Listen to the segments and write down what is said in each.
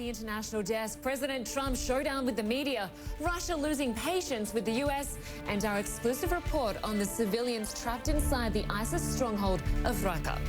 the international desk, President Trump's showdown with the media, Russia losing patience with the US, and our exclusive report on the civilians trapped inside the ISIS stronghold of Raqqa.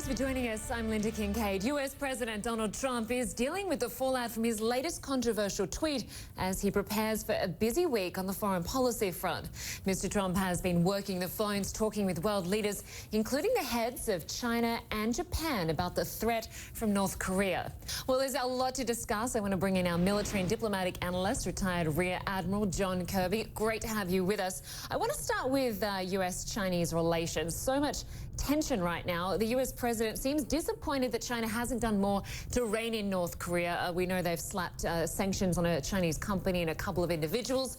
For joining us, I'm Linda Kincaid. US President Donald Trump is dealing with the fallout from his latest controversial tweet as he prepares for a busy week on the foreign policy front. Mr. Trump has been working the phones, talking with world leaders, including the heads of China and Japan, about the threat from North Korea. Well, there's a lot to discuss. I want to bring in our military and diplomatic analyst, retired Rear Admiral John Kirby. Great to have you with us. I want to start with US-Chinese relations. So much tension right now. The US president seems disappointed that China hasn't done more to rein in North Korea. We know they've slapped sanctions on a Chinese company and a couple of individuals.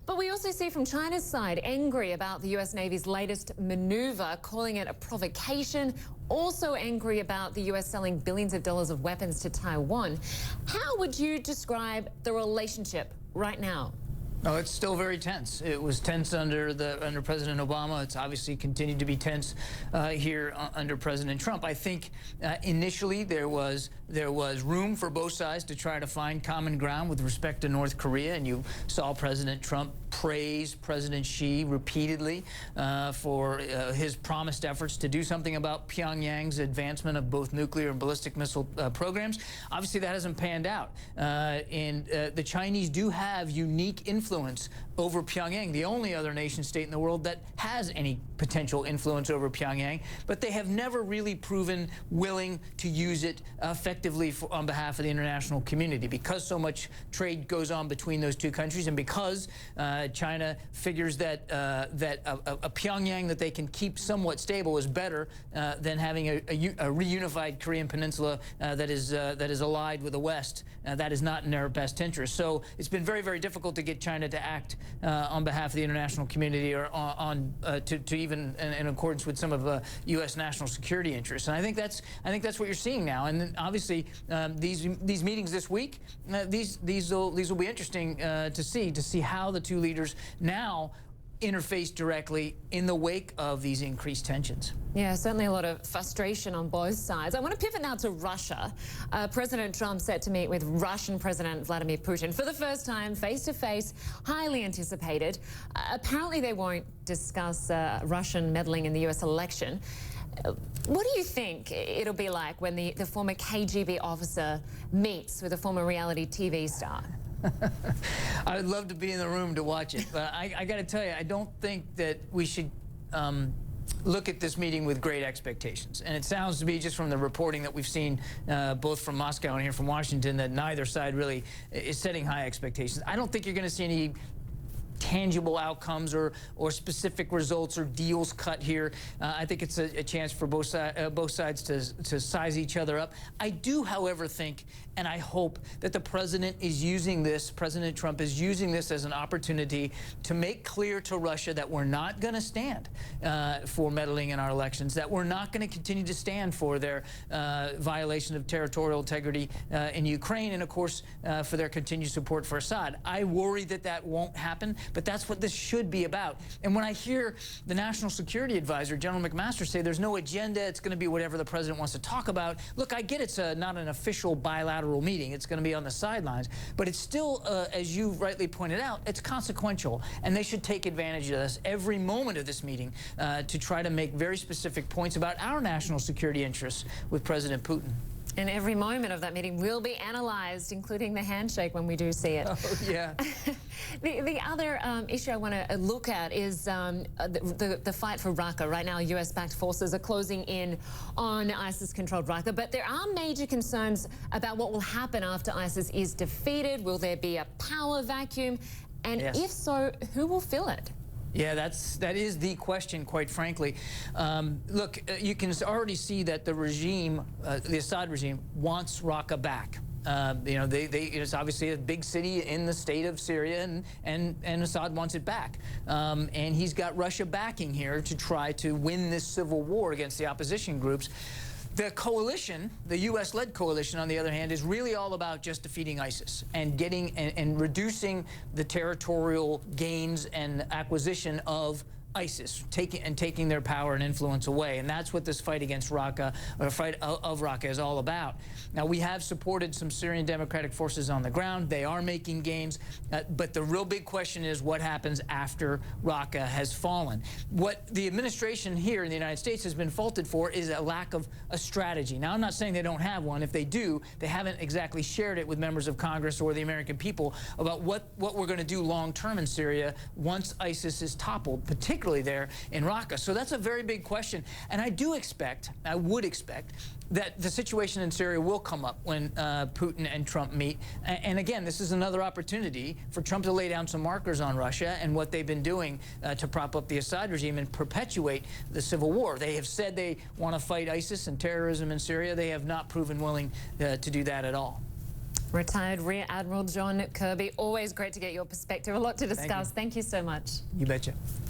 But we also see from China's side angry about the US Navy's latest maneuver, calling it a provocation. Also angry about the US selling billions of dollars of weapons to Taiwan. How would you describe the relationship right now? No, it's still very tense. It was tense under President Obama. It's obviously continued to be tense here under President Trump. I think initially there was room for both sides to try to find common ground with respect to North Korea, and you saw President Trump praise President Xi repeatedly for his promised efforts to do something about Pyongyang's advancement of both nuclear and ballistic missile programs. Obviously, that hasn't panned out. The Chinese do have unique influence over Pyongyang, the only other nation state in the world that has any potential influence over Pyongyang, but they have never really proven willing to use it effectively on behalf of the international community, because so much trade goes on between those two countries, and because China figures that a Pyongyang that they can keep somewhat stable is better than having a reunified Korean peninsula that is allied with the West. That is not in their best interest. So it's been very, very difficult to get China to act on behalf of the international community, or to even in accordance with some of U.S. national security interests. And I think that's what you're seeing now. And then obviously these meetings this week, these will be interesting to see how the two leaders now interface directly in the wake of these increased tensions. Yeah, certainly a lot of frustration on both sides. I want to pivot now to Russia. President Trump set to meet with Russian President Vladimir Putin for the first time, face-to-face, highly anticipated. Apparently they won't discuss Russian meddling in the U.S. election. What do you think it'll be like when the former KGB officer meets with a former reality TV star? I would love to be in the room to watch it, but I got to tell you, I don't think that we should look at this meeting with great expectations. And it sounds to me, just from the reporting that we've seen both from Moscow and here from Washington, that neither side really is setting high expectations. I don't think you're going to see any tangible outcomes or specific results or deals cut here. I think it's a chance for both sides to size each other up. I do, however, think, and I hope, that the president is using this, President Trump is using this as an opportunity to make clear to Russia that we're not going to stand for meddling in our elections, that we're not going to continue to stand for their violation of territorial integrity in Ukraine, and of course for their continued support for Assad. I worry that that won't happen, but that's what this should be about. And when I hear the National Security Advisor, General McMaster, say there's no agenda, it's going to be whatever the president wants to talk about, look, I get it's not an official bilateral meeting, it's going to be on the sidelines, but it's still, as you rightly pointed out, it's consequential, and they should take advantage of this every moment of this meeting to try to make very specific points about our national security interests with President Putin. And every moment of that meeting will be analyzed, including the handshake when we do see it. Oh, yeah. The other issue I want to look at is the fight for Raqqa. Right now, US-backed forces are closing in on ISIS-controlled Raqqa, but there are major concerns about what will happen after ISIS is defeated. Will there be a power vacuum? And yes, if so, who will fill it? Yeah, that is the question, quite frankly. Look, you can already see that the regime, the Assad regime, wants Raqqa back. You know, it's obviously a big city in the state of Syria, and Assad wants it back. And he's got Russia backing here to try to win this civil war against the opposition groups. The coalition, the U.S.-led coalition, on the other hand, is really all about just defeating ISIS and getting and reducing the territorial gains and acquisition of ISIS, taking their power and influence away. And that's what this fight against Raqqa, or fight of Raqqa, is all about. Now, we have supported some Syrian Democratic Forces on the ground. They are making gains. But the real big question is what happens after Raqqa has fallen. What the administration here in the United States has been faulted for is a lack of a strategy. Now, I'm not saying they don't have one. If they do, they haven't exactly shared it with members of Congress or the American people about what we're going to do long-term in Syria once ISIS is toppled, particularly there in Raqqa. So that's a very big question. And I would expect that the situation in Syria will come up when Putin and Trump meet. And again, this is another opportunity for Trump to lay down some markers on Russia and what they've been doing to prop up the Assad regime and perpetuate the civil war. They have said they want to fight ISIS and terrorism in Syria. They have not proven willing to do that at all. Retired Rear Admiral John Kirby, always great to get your perspective. A lot to discuss. Thank you so much. You betcha.